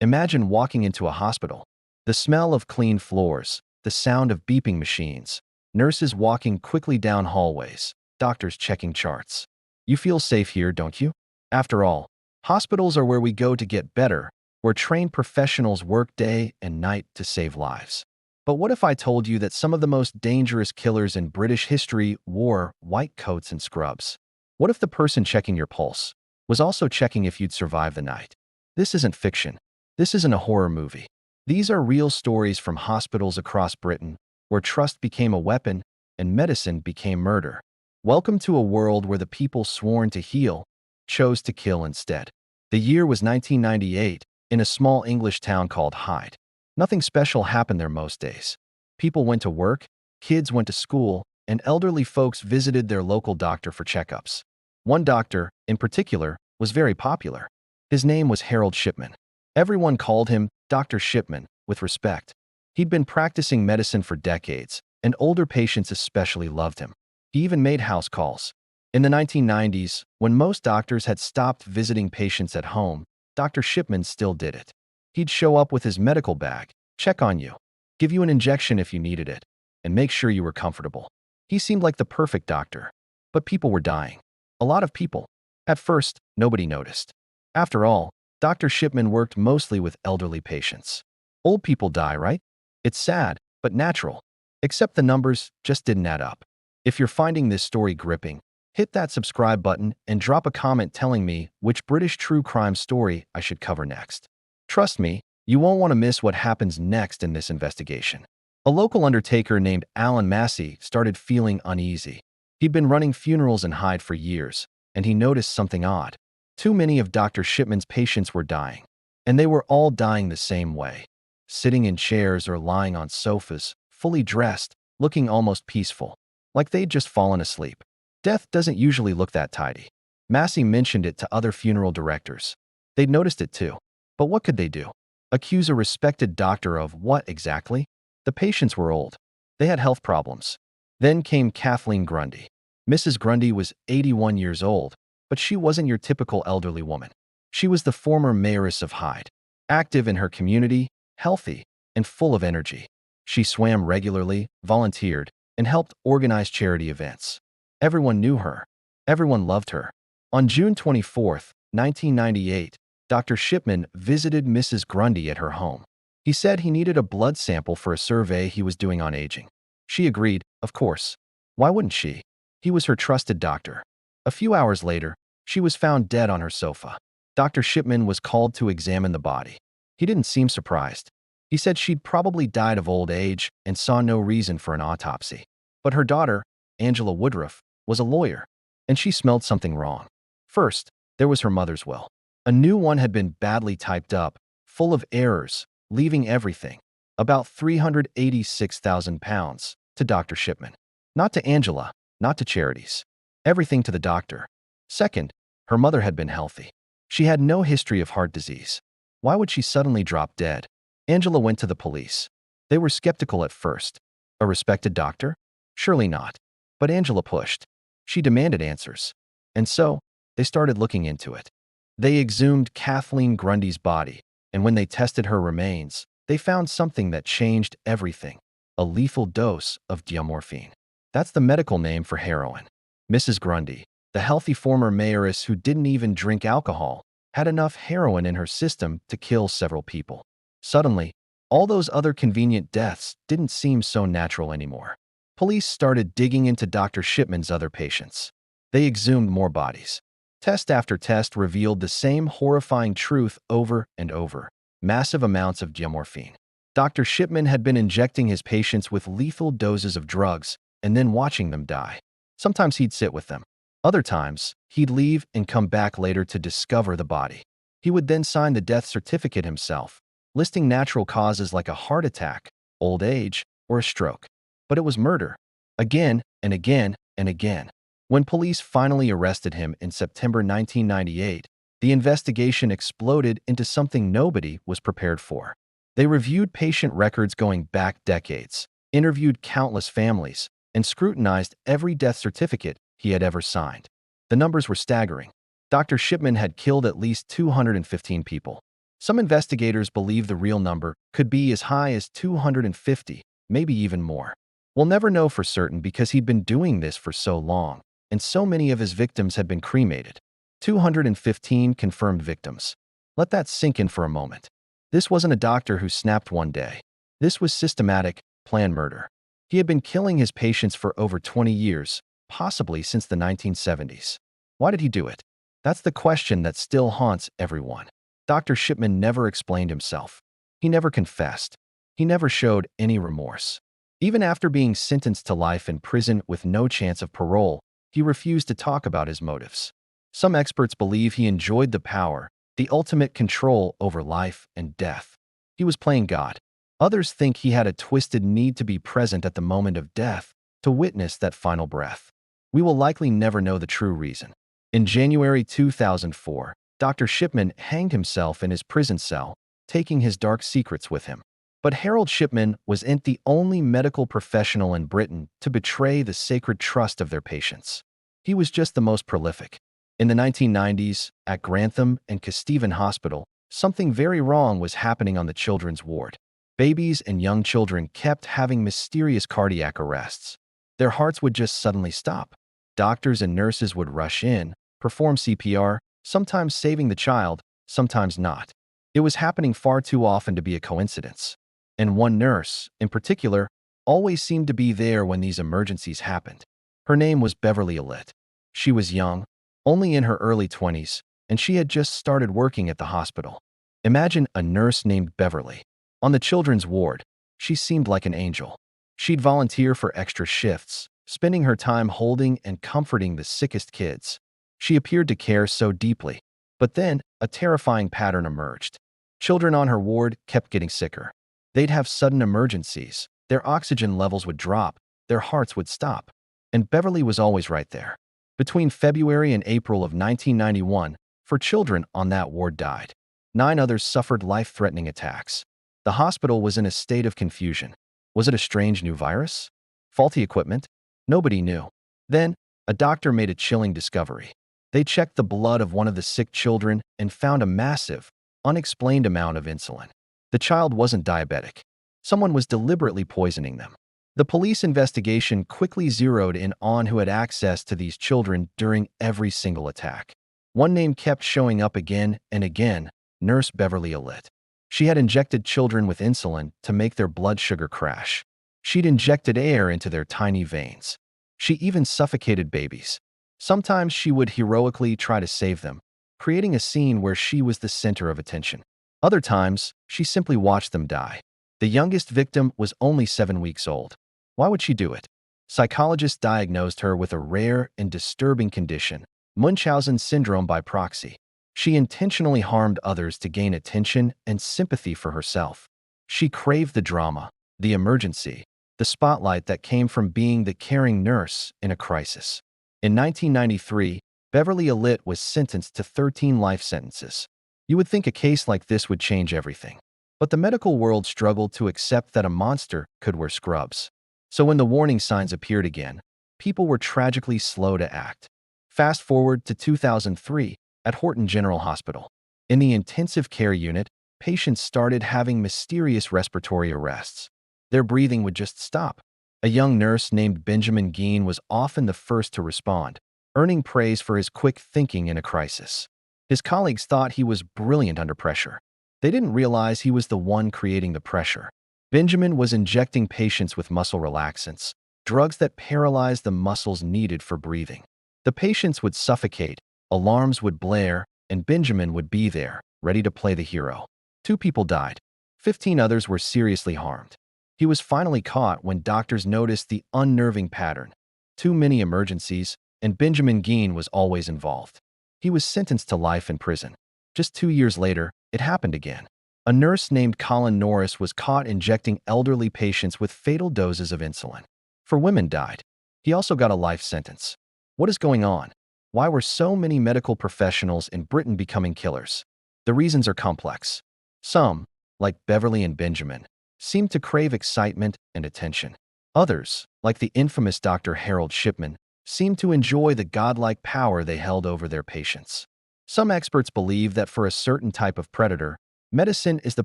Imagine walking into a hospital. The smell of clean floors, the sound of beeping machines, nurses walking quickly down hallways, doctors checking charts. You feel safe here, don't you? After all, hospitals are where we go to get better, where trained professionals work day and night to save lives. But what if I told you that some of the most dangerous killers in British history wore white coats and scrubs? What if the person checking your pulse was also checking if you'd survive the night? This isn't fiction. This isn't a horror movie. These are real stories from hospitals across Britain, where trust became a weapon and medicine became murder. Welcome to a world where the people sworn to heal chose to kill instead. The year was 1998, in a small English town called Hyde. Nothing special happened there most days. People went to work, kids went to school, and elderly folks visited their local doctor for checkups. One doctor, in particular, was very popular. His name was Harold Shipman. Everyone called him Dr. Shipman with respect. He'd been practicing medicine for decades, and older patients especially loved him. He even made house calls. In the 1990s, when most doctors had stopped visiting patients at home, Dr. Shipman still did it. He'd show up with his medical bag, check on you, give you an injection if you needed it, and make sure you were comfortable. He seemed like the perfect doctor. But people were dying. A lot of people. At first, nobody noticed. After all, Dr. Shipman worked mostly with elderly patients. Old people die, right? It's sad, but natural. Except the numbers just didn't add up. If you're finding this story gripping, hit that subscribe button and drop a comment telling me which British true crime story I should cover next. Trust me, you won't want to miss what happens next in this investigation. A local undertaker named Alan Massey started feeling uneasy. He'd been running funerals in Hyde for years, and he noticed something odd. Too many of Dr. Shipman's patients were dying, and they were all dying the same way. Sitting in chairs or lying on sofas, fully dressed, looking almost peaceful, like they'd just fallen asleep. Death doesn't usually look that tidy. Massey mentioned it to other funeral directors. They'd noticed it too. But what could they do? Accuse a respected doctor of what exactly? The patients were old. They had health problems. Then came Kathleen Grundy. Mrs. Grundy was 81 years old, but she wasn't your typical elderly woman. She was the former mayoress of Hyde, active in her community, healthy, and full of energy. She swam regularly, volunteered, and helped organize charity events. Everyone knew her. Everyone loved her. On June 24, 1998, Dr. Shipman visited Mrs. Grundy at her home. He said he needed a blood sample for a survey he was doing on aging. She agreed, of course. Why wouldn't she? He was her trusted doctor. A few hours later, she was found dead on her sofa. Dr. Shipman was called to examine the body. He didn't seem surprised. He said she'd probably died of old age and saw no reason for an autopsy. But her daughter, Angela Woodruff, was a lawyer, and she smelled something wrong. First, there was her mother's will. A new one had been badly typed up, full of errors, leaving everything, about £386,000, to Dr. Shipman. Not to Angela, not to charities. Everything to the doctor. Second, her mother had been healthy. She had no history of heart disease. Why would she suddenly drop dead? Angela went to the police. They were skeptical at first. A respected doctor? Surely not. But Angela pushed. She demanded answers. And so, they started looking into it. They exhumed Kathleen Grundy's body, and when they tested her remains, they found something that changed everything: a lethal dose of diamorphine. That's the medical name for heroin. Mrs. Grundy, the healthy former mayoress who didn't even drink alcohol, had enough heroin in her system to kill several people. Suddenly, all those other convenient deaths didn't seem so natural anymore. Police started digging into Dr. Shipman's other patients. They exhumed more bodies. Test after test revealed the same horrifying truth over and over: massive amounts of diamorphine. Dr. Shipman had been injecting his patients with lethal doses of drugs and then watching them die. Sometimes he'd sit with them. Other times, he'd leave and come back later to discover the body. He would then sign the death certificate himself, listing natural causes like a heart attack, old age, or a stroke. But it was murder. Again and again and again. When police finally arrested him in September 1998, the investigation exploded into something nobody was prepared for. They reviewed patient records going back decades, interviewed countless families, and scrutinized every death certificate he had ever signed. The numbers were staggering. Dr. Shipman had killed at least 215 people. Some investigators believe the real number could be as high as 250, maybe even more. We'll never know for certain because he'd been doing this for so long, and so many of his victims had been cremated. 215 confirmed victims. Let that sink in for a moment. This wasn't a doctor who snapped one day. This was systematic, planned murder. He had been killing his patients for over 20 years, possibly since the 1970s. Why did he do it? That's the question that still haunts everyone. Dr. Shipman never explained himself. He never confessed. He never showed any remorse. Even after being sentenced to life in prison with no chance of parole, he refused to talk about his motives. Some experts believe he enjoyed the power, the ultimate control over life and death. He was playing God. Others think he had a twisted need to be present at the moment of death, to witness that final breath. We will likely never know the true reason. In January 2004, Dr. Shipman hanged himself in his prison cell, taking his dark secrets with him. But Harold Shipman wasn't the only medical professional in Britain to betray the sacred trust of their patients. He was just the most prolific. In the 1990s, at Grantham and Kesteven Hospital, something very wrong was happening on the children's ward. Babies and young children kept having mysterious cardiac arrests. Their hearts would just suddenly stop. Doctors and nurses would rush in, perform CPR, sometimes saving the child, sometimes not. It was happening far too often to be a coincidence. And one nurse, in particular, always seemed to be there when these emergencies happened. Her name was Beverley Allitt. She was young, only in her early 20s, and she had just started working at the hospital. Imagine a nurse named Beverley. On the children's ward, she seemed like an angel. She'd volunteer for extra shifts, spending her time holding and comforting the sickest kids. She appeared to care so deeply. But then, a terrifying pattern emerged. Children on her ward kept getting sicker. They'd have sudden emergencies. Their oxygen levels would drop. Their hearts would stop. And Beverley was always right there. Between February and April of 1991, 4 children on that ward died. 9 others suffered life-threatening attacks. The hospital was in a state of confusion. Was it a strange new virus? Faulty equipment? Nobody knew. Then, a doctor made a chilling discovery. They checked the blood of one of the sick children and found a massive, unexplained amount of insulin. The child wasn't diabetic. Someone was deliberately poisoning them. The police investigation quickly zeroed in on who had access to these children during every single attack. One name kept showing up again and again: Nurse Beverley Allitt. She had injected children with insulin to make their blood sugar crash. She'd injected air into their tiny veins. She even suffocated babies. Sometimes she would heroically try to save them, creating a scene where she was the center of attention. Other times, she simply watched them die. The youngest victim was only 7 weeks old. Why would she do it? Psychologists diagnosed her with a rare and disturbing condition, Munchausen syndrome by proxy. She intentionally harmed others to gain attention and sympathy for herself. She craved the drama, the emergency, the spotlight that came from being the caring nurse in a crisis. In 1993, Beverley Allitt was sentenced to 13 life sentences. You would think a case like this would change everything. But the medical world struggled to accept that a monster could wear scrubs. So when the warning signs appeared again, people were tragically slow to act. Fast forward to 2003 at Horton General Hospital. In the intensive care unit, patients started having mysterious respiratory arrests. Their breathing would just stop. A young nurse named Benjamin Geen was often the first to respond, earning praise for his quick thinking in a crisis. His colleagues thought he was brilliant under pressure. They didn't realize he was the one creating the pressure. Benjamin was injecting patients with muscle relaxants, drugs that paralyzed the muscles needed for breathing. The patients would suffocate, alarms would blare, and Benjamin would be there, ready to play the hero. 2 people died. 15 others were seriously harmed. He was finally caught when doctors noticed the unnerving pattern. Too many emergencies, and Benjamin Geen was always involved. He was sentenced to life in prison. Just 2 years later, it happened again. A nurse named Colin Norris was caught injecting elderly patients with fatal doses of insulin. 4 women died. He also got a life sentence. What is going on? Why were so many medical professionals in Britain becoming killers? The reasons are complex. Some, like Beverley and Benjamin, seemed to crave excitement and attention. Others, like the infamous Dr. Harold Shipman, seemed to enjoy the godlike power they held over their patients. Some experts believe that for a certain type of predator, Medicine is the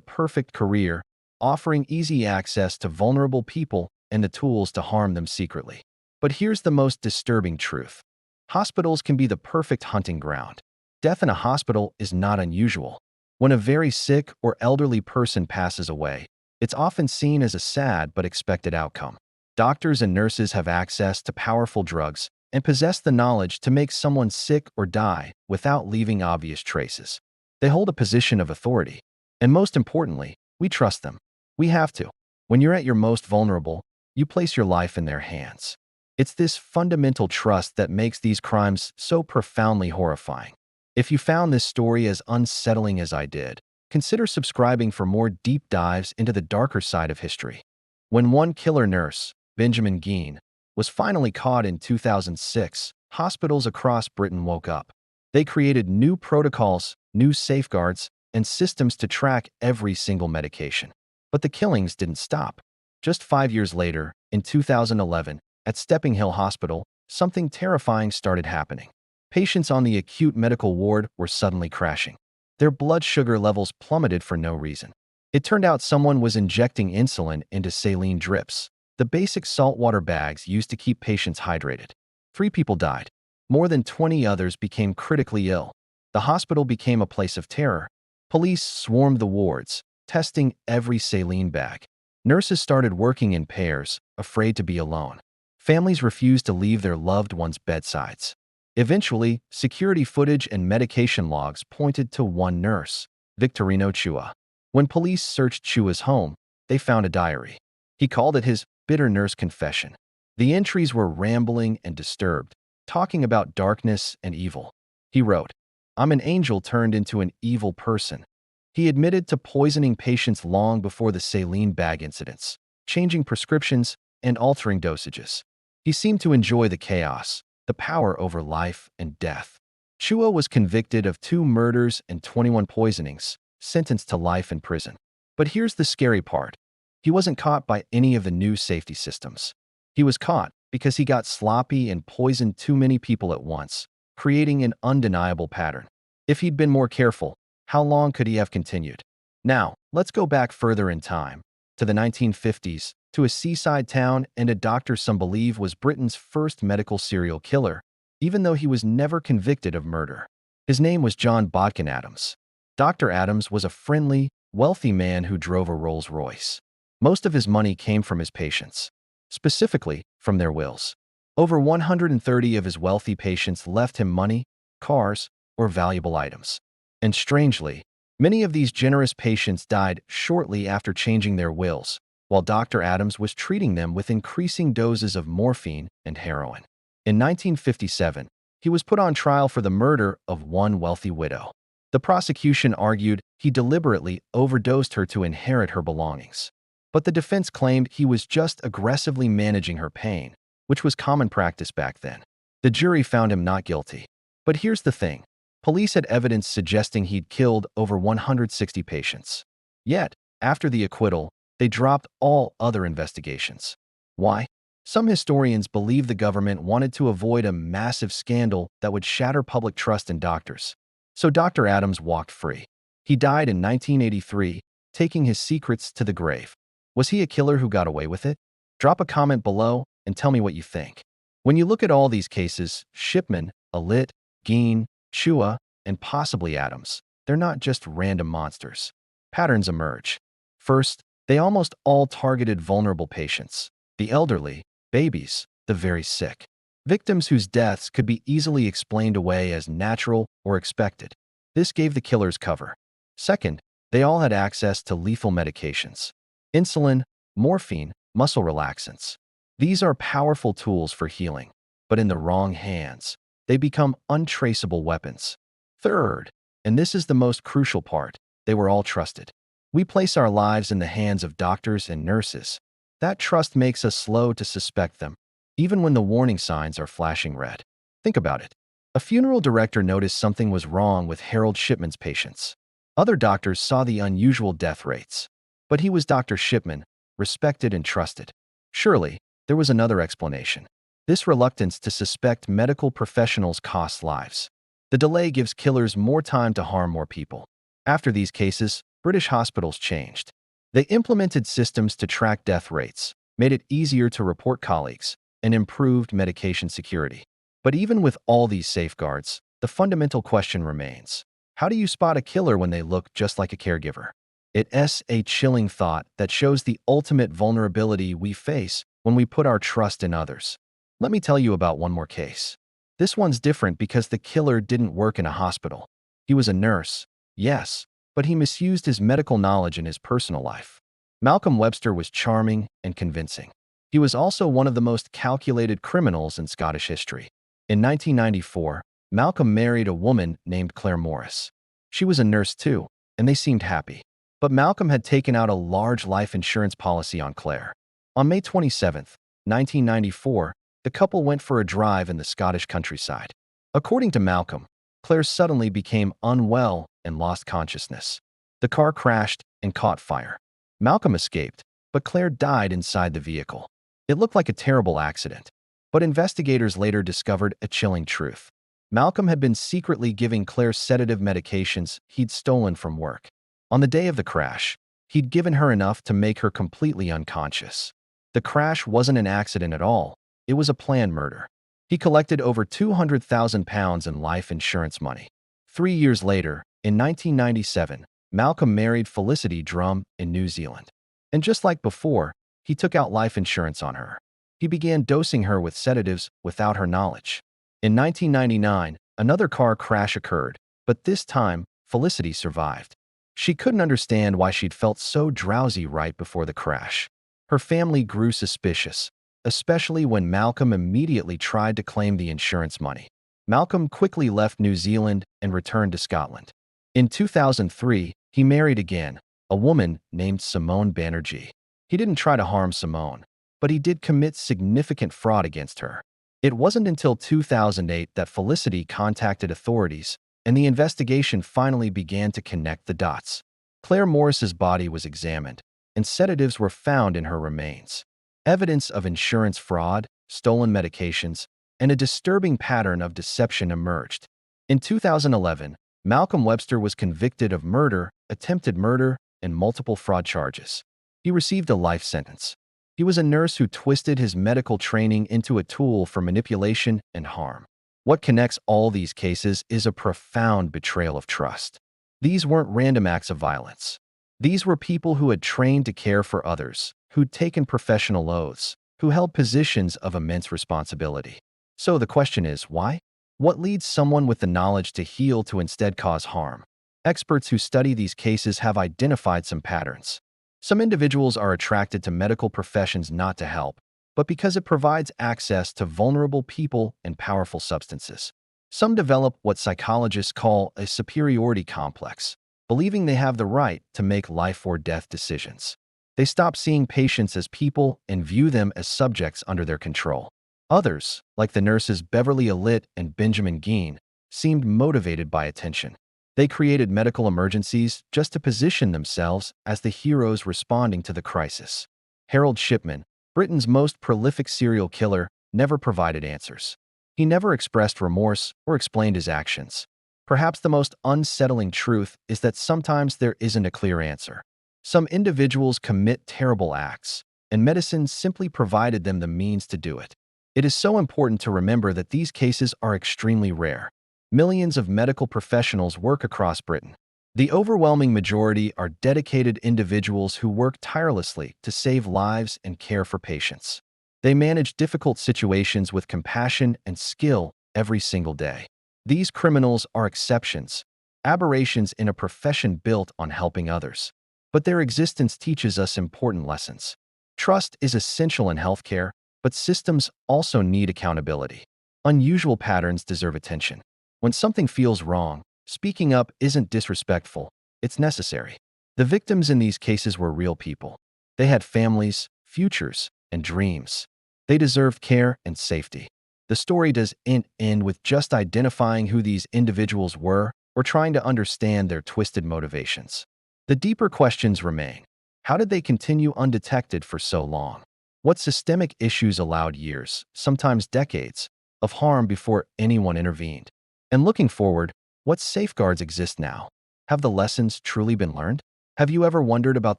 perfect career, offering easy access to vulnerable people and the tools to harm them secretly. But here's the most disturbing truth. Hospitals can be the perfect hunting ground. Death in a hospital is not unusual. When a very sick or elderly person passes away, it's often seen as a sad but expected outcome. Doctors and nurses have access to powerful drugs and possess the knowledge to make someone sick or die without leaving obvious traces. They hold a position of authority, and most importantly, we trust them. We have to. When you're at your most vulnerable, you place your life in their hands. It's this fundamental trust that makes these crimes so profoundly horrifying. If you found this story as unsettling as I did, consider subscribing for more deep dives into the darker side of history. When one killer nurse, Benjamin Geen, was finally caught in 2006, hospitals across Britain woke up. They created new protocols, new safeguards, and systems to track every single medication. But the killings didn't stop. Just 5 years later, in 2011, at Stepping Hill Hospital, something terrifying started happening. Patients on the acute medical ward were suddenly crashing. Their blood sugar levels plummeted for no reason. It turned out someone was injecting insulin into saline drips, the basic saltwater bags used to keep patients hydrated. 3 people died. More than 20 others became critically ill. The hospital became a place of terror. Police swarmed the wards, testing every saline bag. Nurses started working in pairs, afraid to be alone. Families refused to leave their loved ones' bedsides. Eventually, security footage and medication logs pointed to one nurse, Victorino Chua. When police searched Chua's home, they found a diary. He called it his bitter nurse confession. The entries were rambling and disturbed, talking about darkness and evil. He wrote, "I'm an angel turned into an evil person." He admitted to poisoning patients long before the saline bag incidents, changing prescriptions and altering dosages. He seemed to enjoy the chaos, the power over life and death. Chua was convicted of 2 murders and 21 poisonings, sentenced to life in prison. But here's the scary part. He wasn't caught by any of the new safety systems. He was caught because he got sloppy and poisoned too many people at once, creating an undeniable pattern. If he'd been more careful, how long could he have continued? Now, let's go back further in time, to the 1950s, to a seaside town and a doctor some believe was Britain's first medical serial killer, even though he was never convicted of murder. His name was John Bodkin Adams. Dr. Adams was a friendly, wealthy man who drove a Rolls-Royce. Most of his money came from his patients, specifically from their wills. Over 130 of his wealthy patients left him money, cars, or valuable items. And strangely, many of these generous patients died shortly after changing their wills, while Dr. Adams was treating them with increasing doses of morphine and heroin. In 1957, he was put on trial for the murder of one wealthy widow. The prosecution argued he deliberately overdosed her to inherit her belongings. But the defense claimed he was just aggressively managing her pain, which was common practice back then. The jury found him not guilty. But here's the thing. Police had evidence suggesting he'd killed over 160 patients. Yet, after the acquittal, they dropped all other investigations. Why? Some historians believe the government wanted to avoid a massive scandal that would shatter public trust in doctors. So Dr. Adams walked free. He died in 1983, taking his secrets to the grave. Was he a killer who got away with it? Drop a comment below and tell me what you think. When you look at all these cases, Shipman, Allitt, Geen, Chua, and possibly Adams, they're not just random monsters. Patterns emerge. First, they almost all targeted vulnerable patients, the elderly, babies, the very sick. Victims whose deaths could be easily explained away as natural or expected. This gave the killers cover. Second, they all had access to lethal medications. Insulin, morphine, muscle relaxants. These are powerful tools for healing, but in the wrong hands, they become untraceable weapons. Third, and this is the most crucial part, they were all trusted. We place our lives in the hands of doctors and nurses. That trust makes us slow to suspect them, even when the warning signs are flashing red. Think about it. A funeral director noticed something was wrong with Harold Shipman's patients. Other doctors saw the unusual death rates. But he was Dr. Shipman, respected and trusted. Surely, there was another explanation. This reluctance to suspect medical professionals costs lives. The delay gives killers more time to harm more people. After these cases, British hospitals changed. They implemented systems to track death rates, made it easier to report colleagues, and improved medication security. But even with all these safeguards, the fundamental question remains. How do you spot a killer when they look just like a caregiver? It's a chilling thought that shows the ultimate vulnerability we face when we put our trust in others. Let me tell you about one more case. This one's different because the killer didn't work in a hospital. He was a nurse, yes, but he misused his medical knowledge in his personal life. Malcolm Webster was charming and convincing. He was also one of the most calculated criminals in Scottish history. In 1994, Malcolm married a woman named Claire Morris. She was a nurse too, and they seemed happy. But Malcolm had taken out a large life insurance policy on Claire. On May 27, 1994, the couple went for a drive in the Scottish countryside. According to Malcolm, Claire suddenly became unwell and lost consciousness. The car crashed and caught fire. Malcolm escaped, but Claire died inside the vehicle. It looked like a terrible accident, but investigators later discovered a chilling truth. Malcolm had been secretly giving Claire sedative medications he'd stolen from work. On the day of the crash, he'd given her enough to make her completely unconscious. The crash wasn't an accident at all. It was a planned murder. He collected over £200,000 in life insurance money. 3 years later, in 1997, Malcolm married Felicity Drum in New Zealand. And just like before, he took out life insurance on her. He began dosing her with sedatives without her knowledge. In 1999, another car crash occurred, but this time, Felicity survived. She couldn't understand why she'd felt so drowsy right before the crash. Her family grew suspicious, especially when Malcolm immediately tried to claim the insurance money. Malcolm quickly left New Zealand and returned to Scotland. In 2003, he married again, a woman named Simone Banerjee. He didn't try to harm Simone, but he did commit significant fraud against her. It wasn't until 2008 that Felicity contacted authorities, and the investigation finally began to connect the dots. Claire Morris's body was examined, and sedatives were found in her remains. Evidence of insurance fraud, stolen medications, and a disturbing pattern of deception emerged. In 2011, Malcolm Webster was convicted of murder, attempted murder, and multiple fraud charges. He received a life sentence. He was a nurse who twisted his medical training into a tool for manipulation and harm. What connects all these cases is a profound betrayal of trust. These weren't random acts of violence. These were people who had trained to care for others, who'd taken professional oaths, who held positions of immense responsibility. So the question is, why? What leads someone with the knowledge to heal to instead cause harm? Experts who study these cases have identified some patterns. Some individuals are attracted to medical professions not to help, but because it provides access to vulnerable people and powerful substances. Some develop what psychologists call a superiority complex, believing they have the right to make life or death decisions. They stop seeing patients as people and view them as subjects under their control. Others, like the nurses Beverley Allitt and Benjamin Geen, seemed motivated by attention. They created medical emergencies just to position themselves as the heroes responding to the crisis. Harold Shipman, Britain's most prolific serial killer, never provided answers. He never expressed remorse or explained his actions. Perhaps the most unsettling truth is that sometimes there isn't a clear answer. Some individuals commit terrible acts, and medicine simply provided them the means to do it. It is so important to remember that these cases are extremely rare. Millions of medical professionals work across Britain. The overwhelming majority are dedicated individuals who work tirelessly to save lives and care for patients. They manage difficult situations with compassion and skill every single day. These criminals are exceptions, aberrations in a profession built on helping others. But their existence teaches us important lessons. Trust is essential in healthcare, but systems also need accountability. Unusual patterns deserve attention. When something feels wrong, speaking up isn't disrespectful, it's necessary. The victims in these cases were real people. They had families, futures, and dreams. They deserved care and safety. The story doesn't end with just identifying who these individuals were or trying to understand their twisted motivations. The deeper questions remain. How did they continue undetected for so long? What systemic issues allowed years, sometimes decades, of harm before anyone intervened? And looking forward, what safeguards exist now? Have the lessons truly been learned? Have you ever wondered about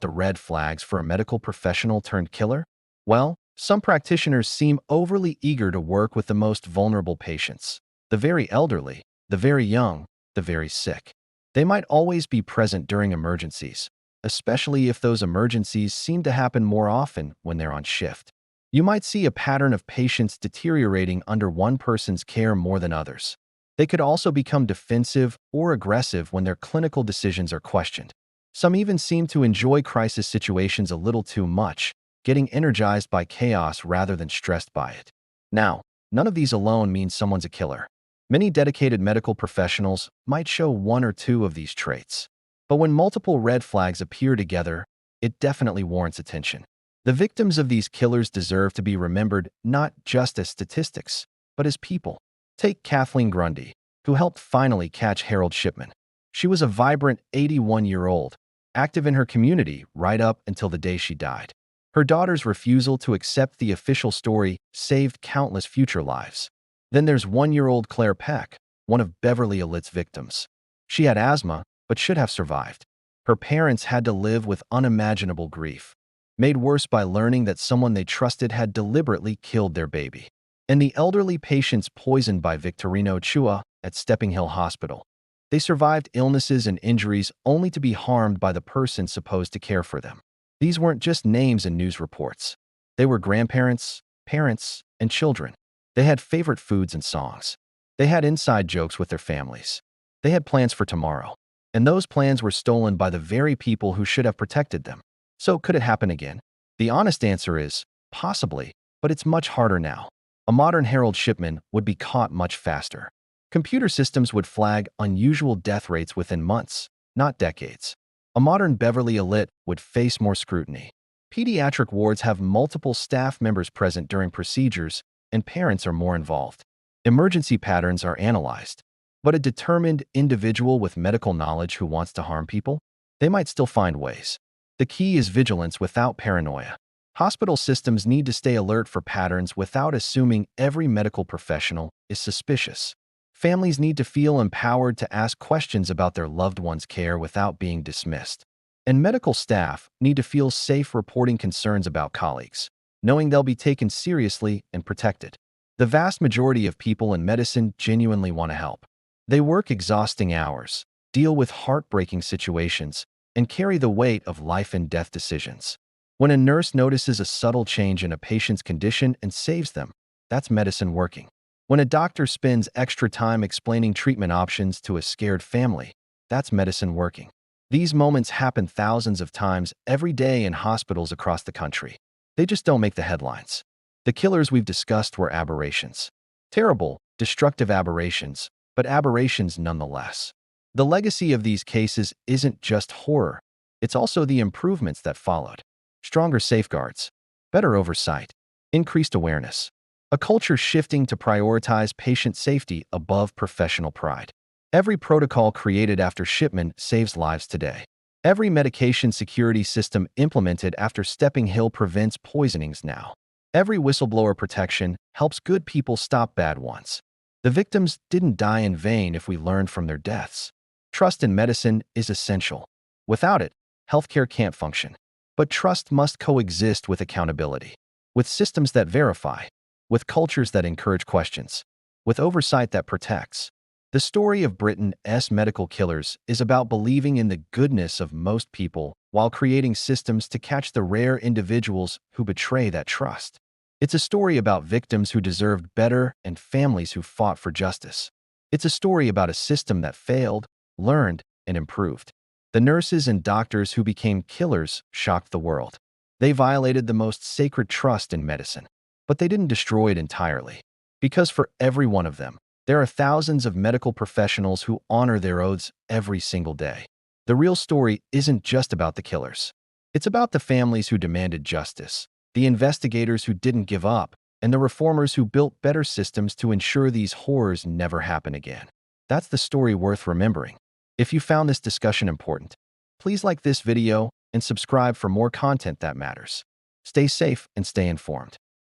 the red flags for a medical professional turned killer? Well, some practitioners seem overly eager to work with the most vulnerable patients. The very elderly, the very young, the very sick. They might always be present during emergencies, especially if those emergencies seem to happen more often when they're on shift. You might see a pattern of patients deteriorating under one person's care more than others. They could also become defensive or aggressive when their clinical decisions are questioned. Some even seem to enjoy crisis situations a little too much, getting energized by chaos rather than stressed by it. Now, none of these alone means someone's a killer. Many dedicated medical professionals might show one or two of these traits. But when multiple red flags appear together, it definitely warrants attention. The victims of these killers deserve to be remembered not just as statistics, but as people. Take Kathleen Grundy, who helped finally catch Harold Shipman. She was a vibrant 81-year-old, active in her community right up until the day she died. Her daughter's refusal to accept the official story saved countless future lives. Then there's 1-year-old Claire Peck, one of Beverley Allitt's victims. She had asthma, but should have survived. Her parents had to live with unimaginable grief, made worse by learning that someone they trusted had deliberately killed their baby. And the elderly patients poisoned by Victorino Chua at Stepping Hill Hospital. They survived illnesses and injuries only to be harmed by the person supposed to care for them. These weren't just names in news reports. They were grandparents, parents, and children. They had favorite foods and songs. They had inside jokes with their families. They had plans for tomorrow. And those plans were stolen by the very people who should have protected them. So could it happen again? The honest answer is, possibly, but it's much harder now. A modern Harold Shipman would be caught much faster. Computer systems would flag unusual death rates within months, not decades. A modern Beverley Allitt would face more scrutiny. Pediatric wards have multiple staff members present during procedures, and parents are more involved. Emergency patterns are analyzed. But a determined individual with medical knowledge who wants to harm people? They might still find ways. The key is vigilance without paranoia. Hospital systems need to stay alert for patterns without assuming every medical professional is suspicious. Families need to feel empowered to ask questions about their loved one's care without being dismissed. And medical staff need to feel safe reporting concerns about colleagues, knowing they'll be taken seriously and protected. The vast majority of people in medicine genuinely want to help. They work exhausting hours, deal with heartbreaking situations, and carry the weight of life and death decisions. When a nurse notices a subtle change in a patient's condition and saves them, that's medicine working. When a doctor spends extra time explaining treatment options to a scared family, that's medicine working. These moments happen thousands of times every day in hospitals across the country. They just don't make the headlines. The killers we've discussed were aberrations. Terrible, destructive aberrations, but aberrations nonetheless. The legacy of these cases isn't just horror, it's also the improvements that followed. Stronger safeguards, better oversight, increased awareness. A culture shifting to prioritize patient safety above professional pride. Every protocol created after Shipman saves lives today. Every medication security system implemented after Stepping Hill prevents poisonings now. Every whistleblower protection helps good people stop bad ones. The victims didn't die in vain if we learned from their deaths. Trust in medicine is essential. Without it, healthcare can't function. But trust must coexist with accountability, with systems that verify, with cultures that encourage questions, with oversight that protects. The story of Britain's medical killers is about believing in the goodness of most people while creating systems to catch the rare individuals who betray that trust. It's a story about victims who deserved better and families who fought for justice. It's a story about a system that failed, learned, and improved. The nurses and doctors who became killers shocked the world. They violated the most sacred trust in medicine. But they didn't destroy it entirely. Because for every one of them, there are thousands of medical professionals who honor their oaths every single day. The real story isn't just about the killers. It's about the families who demanded justice, the investigators who didn't give up, and the reformers who built better systems to ensure these horrors never happen again. That's the story worth remembering. If you found this discussion important, please like this video and subscribe for more content that matters. Stay safe and stay informed.